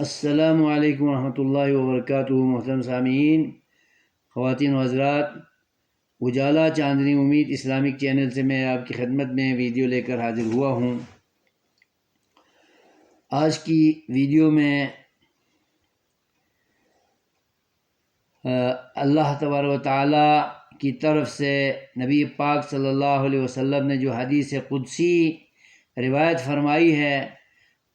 السلام علیکم ورحمۃ اللہ وبرکاتہ۔ محترم سامعین، خواتین و حضرات، اجالا چاندنی امید اسلامک چینل سے میں آپ کی خدمت میں ویڈیو لے کر حاضر ہوا ہوں۔ آج کی ویڈیو میں اللہ تبارک و تعالی کی طرف سے نبی پاک صلی اللہ علیہ وسلم نے جو حدیث قدسی روایت فرمائی ہے،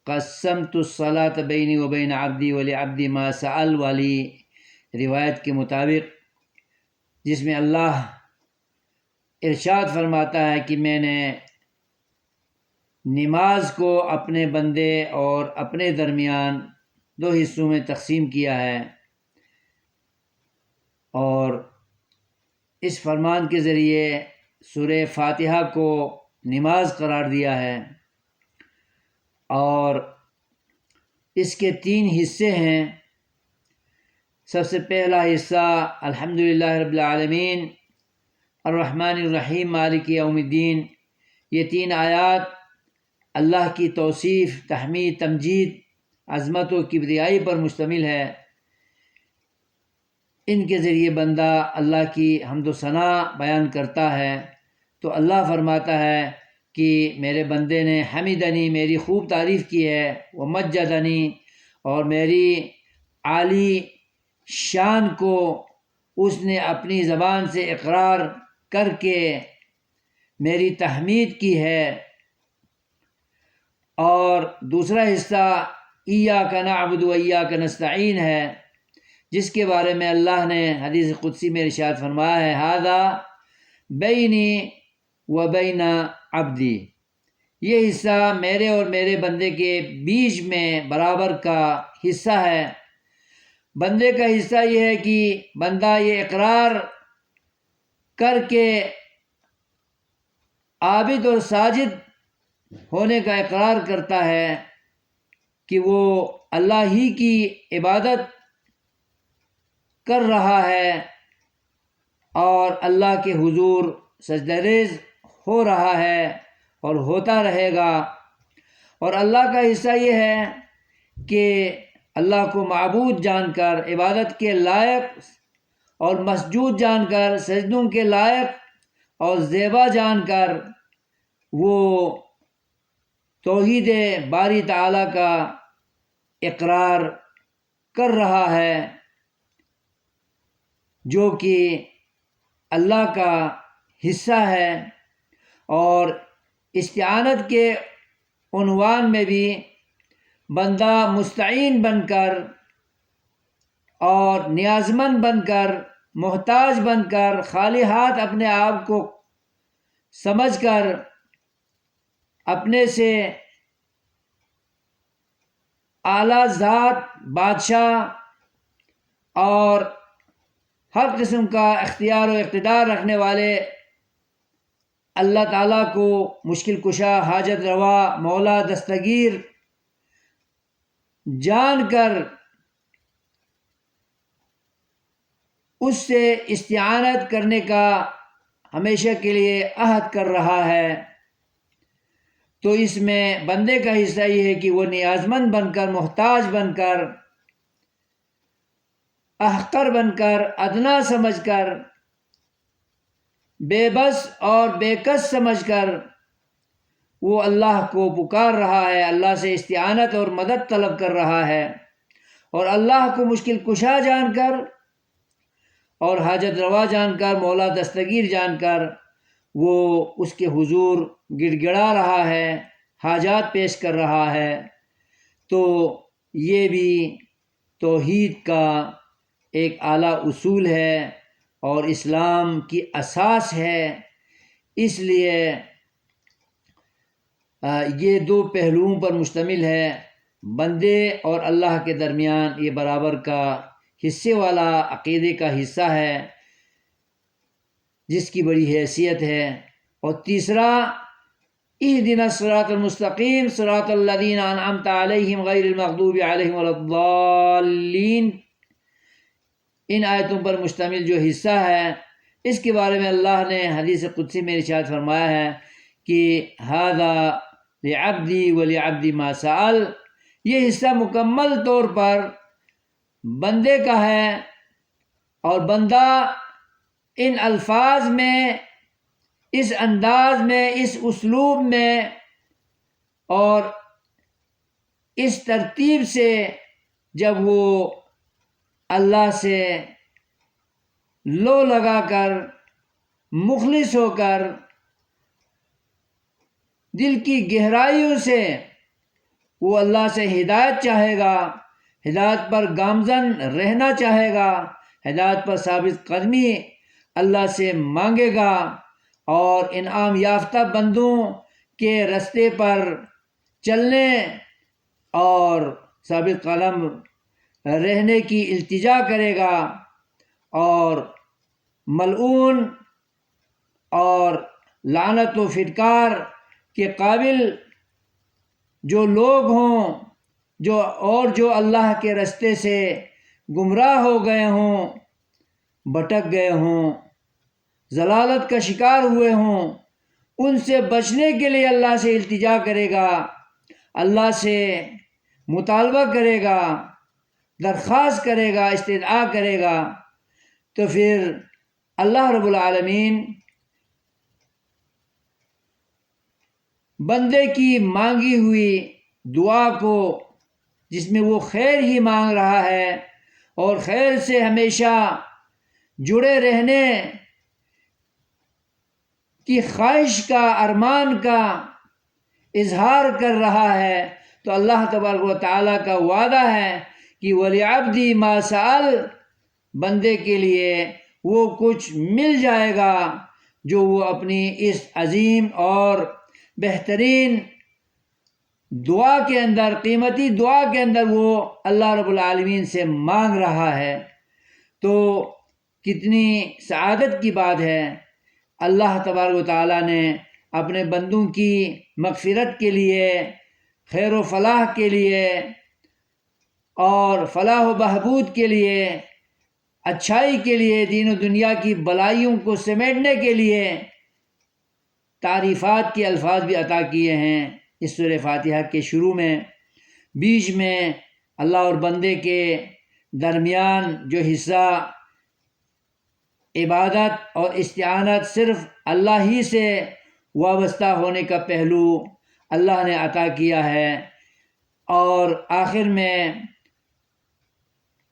قسمت الصلاۃ بینی و بین عبدی ولعبدی ما سأل والی روایت کے مطابق، جس میں اللہ ارشاد فرماتا ہے کہ میں نے نماز کو اپنے بندے اور اپنے درمیان دو حصوں میں تقسیم کیا ہے، اور اس فرمان کے ذریعے سورہ فاتحہ کو نماز قرار دیا ہے، اور اس کے 3 حصے ہیں۔ سب سے پہلا حصہ الحمدللہ رب العالمین الرحمن الرحیم مالک یوم الدین، یہ 3 آیات اللہ کی توصیف، تحمید، تمجید، عظمت و کبریائی پر مشتمل ہے۔ ان کے ذریعے بندہ اللہ کی حمد و ثنا بیان کرتا ہے، تو اللہ فرماتا ہے کہ میرے بندے نے حمیدنی، میری خوب تعریف کی ہے، ومجدنی، اور میری عالی شان کو اس نے اپنی زبان سے اقرار کر کے میری تحمید کی ہے۔ اور دوسرا حصہ ایاک نعبد و ایاک نستعین ہے، جس کے بارے میں اللہ نے حدیث قدسی میں ارشاد فرمایا ہے، ھذا بینی و بین عبدی، یہ حصہ میرے اور میرے بندے کے بیچ میں برابر کا حصہ ہے۔ بندے کا حصہ یہ ہے کہ بندہ یہ اقرار کر کے عابد اور ساجد ہونے کا اقرار کرتا ہے کہ وہ اللہ ہی کی عبادت کر رہا ہے اور اللہ کے حضور سجدہ ریز ہو رہا ہے اور ہوتا رہے گا۔ اور اللہ کا حصہ یہ ہے کہ اللہ کو معبود جان کر، عبادت کے لائق اور مسجود جان کر، سجدوں کے لائق اور زیبا جان کر، وہ توحید باری تعالیٰ کا اقرار کر رہا ہے، جو کہ اللہ کا حصہ ہے۔ اور استعانت کے عنوان میں بھی بندہ مستعین بن کر اور نیازمند بن کر، محتاج بن کر، خالی ہاتھ اپنے آپ کو سمجھ کر، اپنے سے اعلیٰ ذات، بادشاہ اور ہر قسم کا اختیار و اقتدار رکھنے والے اللہ تعالیٰ کو مشکل کشا، حاجت روا، مولا، دستگیر جان کر اس سے استعانت کرنے کا ہمیشہ کے لیے عہد کر رہا ہے۔ تو اس میں بندے کا حصہ یہ ہے کہ وہ نیازمند بن کر، محتاج بن کر، احقر بن کر، ادنا سمجھ کر، بے بس اور بے کس سمجھ کر وہ اللہ کو پکار رہا ہے، اللہ سے استعانت اور مدد طلب کر رہا ہے، اور اللہ کو مشکل کشا جان کر اور حاجت روا جان کر، مولا دستگیر جان کر وہ اس کے حضور گڑ گڑا رہا ہے، حاجات پیش کر رہا ہے۔ تو یہ بھی توحید کا ایک اعلیٰ اصول ہے اور اسلام کی اساس ہے۔ اس لیے یہ 2 پہلوؤں پر مشتمل ہے، بندے اور اللہ کے درمیان یہ برابر کا حصے والا عقیدے کا حصہ ہے، جس کی بڑی حیثیت ہے۔ اور تیسرا، اہدنا الصراط المستقیم صراط الذین انعمت علیہم غیر المغضوب علیہم ولا الضالین، ان آیتوں پر مشتمل جو حصہ ہے، اس کے بارے میں اللہ نے حدیث قدسی میں ارشاد فرمایا ہے کہ ھذا لعبدی ولعبدی ما سأل، یہ حصہ مکمل طور پر بندے کا ہے، اور بندہ ان الفاظ میں، اس انداز میں، اس اسلوب میں اور اس ترتیب سے جب وہ اللہ سے لو لگا کر، مخلص ہو کر، دل کی گہرائیوں سے وہ اللہ سے ہدایت چاہے گا، ہدایت پر گامزن رہنا چاہے گا، ہدایت پر ثابت قدمی اللہ سے مانگے گا، اور انعام یافتہ بندوں کے رستے پر چلنے اور ثابت قدم رہنے کی التجا کرے گا، اور ملعون اور لعنت و پھٹکار کے قابل جو لوگ ہوں، جو اللہ کے رستے سے گمراہ ہو گئے ہوں، بھٹک گئے ہوں، ضلالت کا شکار ہوئے ہوں، ان سے بچنے کے لیے اللہ سے التجا کرے گا، اللہ سے مطالبہ کرے گا، درخواست کرے گا، استدعا کرے گا، تو پھر اللہ رب العالمین بندے کی مانگی ہوئی دعا کو، جس میں وہ خیر ہی مانگ رہا ہے اور خیر سے ہمیشہ جڑے رہنے کی خواہش کا، ارمان کا اظہار کر رہا ہے، تو اللہ تبارک و تعالیٰ کا وعدہ ہے کہ وَلِعَبْدِي مَا سَأَلَ، بندے کے لیے وہ کچھ مل جائے گا جو وہ اپنی اس عظیم اور بہترین دعا کے اندر، قیمتی دعا کے اندر وہ اللہ رب العالمین سے مانگ رہا ہے۔ تو کتنی سعادت کی بات ہے، اللہ تبارک و تعالیٰ نے اپنے بندوں کی مغفرت کے لیے، خیر و فلاح کے لیے اور فلاح و بہبود کے لیے، اچھائی کے لیے، دین و دنیا کی بلائیوں کو سمیٹنے کے لیے تعریفات کے الفاظ بھی عطا کیے ہیں اس سورہ فاتحہ کے شروع میں، بیچ میں اللہ اور بندے کے درمیان جو حصہ عبادت اور استعانت، صرف اللہ ہی سے وابستہ ہونے کا پہلو اللہ نے عطا کیا ہے، اور آخر میں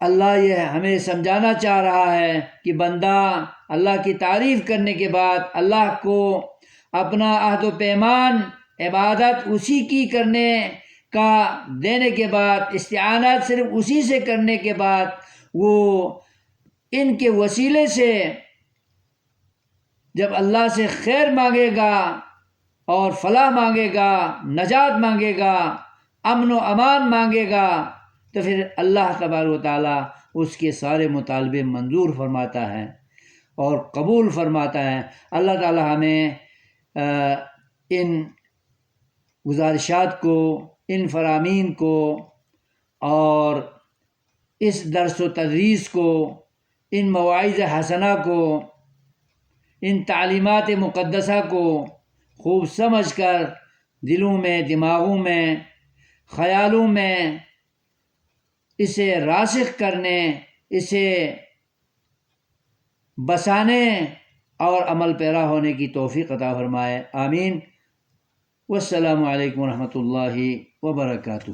اللہ یہ ہمیں سمجھانا چاہ رہا ہے کہ بندہ اللہ کی تعریف کرنے کے بعد، اللہ کو اپنا عہد و پیمان عبادت اسی کی کرنے کا دینے کے بعد، استعانت صرف اسی سے کرنے کے بعد، وہ ان کے وسیلے سے جب اللہ سے خیر مانگے گا اور فلاح مانگے گا، نجات مانگے گا، امن و امان مانگے گا، تو پھر اللہ تبارک و تعالیٰ اس کے سارے مطالبے منظور فرماتا ہے اور قبول فرماتا ہے۔ اللہ تعالیٰ ہمیں ان گزارشات کو، ان فرامین کو اور اس درس و تدریس کو، ان مواعظ حسنہ کو، ان تعلیمات مقدسہ کو خوب سمجھ کر دلوں میں، دماغوں میں، خیالوں میں اسے راسخ کرنے، اسے بسانے اور عمل پیرا ہونے کی توفیق عطا فرمائے، آمین۔ والسلام علیکم ورحمۃ اللہ وبرکاتہ۔